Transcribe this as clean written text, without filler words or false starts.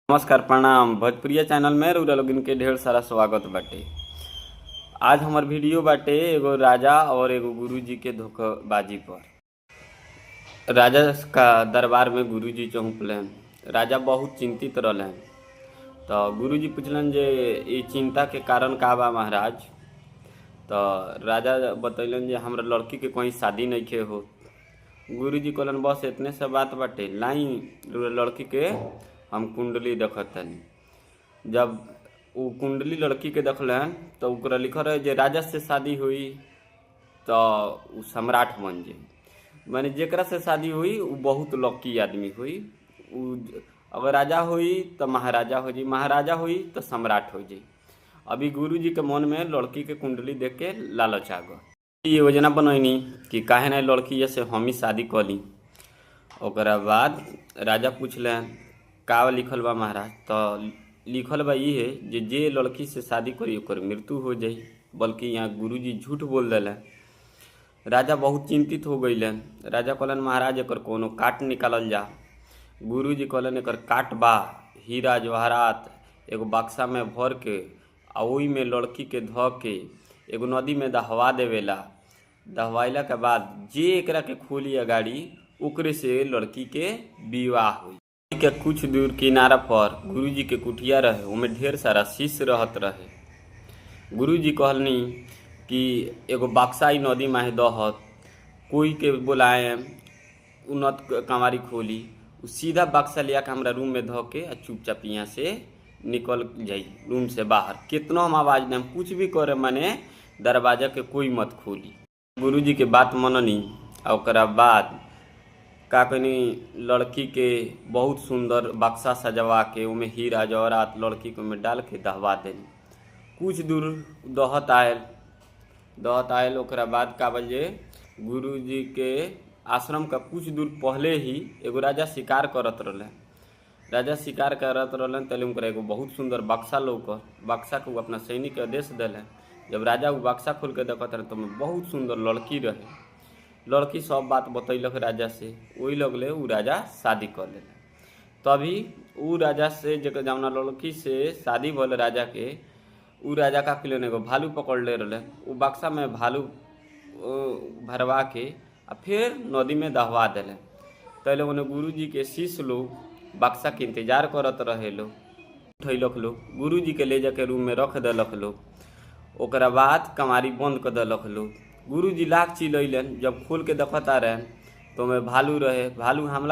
नमस्कार प्रणाम। भोजपुरिया चैनल में रउरा लोगन के ढेर सारा स्वागत बाटे। आज हमार वीडियो बाटे एगो राजा और एगो गुरुजी के धोखेबाजी पर। राजा का दरबार में गुरुजी चौंकलन। राजा बहुत चिंतित रहलन। तो गुरुजी पूछलन जे ये चिंता के कारण का बा महाराज। तो राजा बतैलन जे हमरा लड़की के कोई शादी नइखे हो। गुरुजी कहलन बस इतने से बात बाटे, लाई लड़की के हम कुंडली देखतनी। जब वो कुंडली लड़की के देखलन तो ओकरा लिखल रहे जे राजा से शादी हुई तो वो सम्राट बन जाई। माने जेकरा से शादी हुई वो बहुत लकी आदमी हुई। अगर राजा हुई तो महाराजा हो जाई, महाराजा हुई तो सम्राट हो जाई। अभी गुरुजी के मन में लड़की के कुंडली देख के लालच आ गई। योजना बनैनी कि काहे ना लड़की से हम ही शादी कली। ओकरा बाद राजा पूछलन का लिखल बा महाराज। तो लिखल बा ये है जे लड़की से शादी करी ओकर मृत्यु हो जाई। बल्कि यहाँ गुरुजी झूठ बोल दिलन। राजा बहुत चिंतित हो गईलन। राजा कहलन महाराज एकर कोनो काट निकालल जा। गुरुजी कहलन एकर काट बा हीरा जवाहरात एगो बक्सा में भर के आ ओई में लड़की के ध के एगो नदी में दहवा देवेला। दहवाइला के बाद जे एकरा के खोली अगाड़ी ओकरे से लड़की के विवाह हुई। के कुछ दूर किनारा पर गुरुजी के कुटिया रहे, उमें ढेर सारा शिष्य रहत रहे। गुरुजी कहलनी कि एगो बक्सा ही नदी में दहत, कोई के बुलाए उन्नत कमारी खोली, सीधा बक्सा लिया के हमरा रूम में ध के चुपचाप यहाँ से निकल जाई रूम से बाहर। कितना हम आवाज़ दें कुछ भी करे माने दरवाजा के कोई मत खोली। गुरुजी के बात मननी। और बाद का कहनी लड़की के बहुत सुंदर बक्सा सजवा के उमें हीरा जवाहरात लड़की को में डाल के दहवा देनी। कुछ दूर दहत आयल ओकरा बाद का बजे गुरुजी के आश्रम का कुछ दूर पहले ही एगो राजा शिकार करत रहलन। राजा शिकार करत रहलन तले उनका एगो बहुत सुंदर बक्सा लौकल। बक्सा को अपना सैनिक के आदेश दिलन। जब राजा वो बक्सा खोल के देखत रहे तो बहुत सुंदर लड़की रहे। लड़की सब बात बतैलक राजा से, वही लगले उ राजा शादी कर लेला। तभी उ राजा से जब जमुना लड़की से शादी भल राजा के, उ राजा का किलो एगो भालू पकड़ ले रहे। वो बक्सा में भालू भरवा के आ फिर नदी में दहवा दिले। तैले उन्हें गुरुजी के शिष्य लोग बक्सा के इंतजार करत रहे लोग। उठैलक लोग गुरुजी के ले जाके रूम में रख दिलक लोग। ओकरा बाद कमारी बंद कर दिलक लोग। गुरुजी लाख चिलैलन। जब खोल के देखता रहे तो में भालू रहे। भालू हमला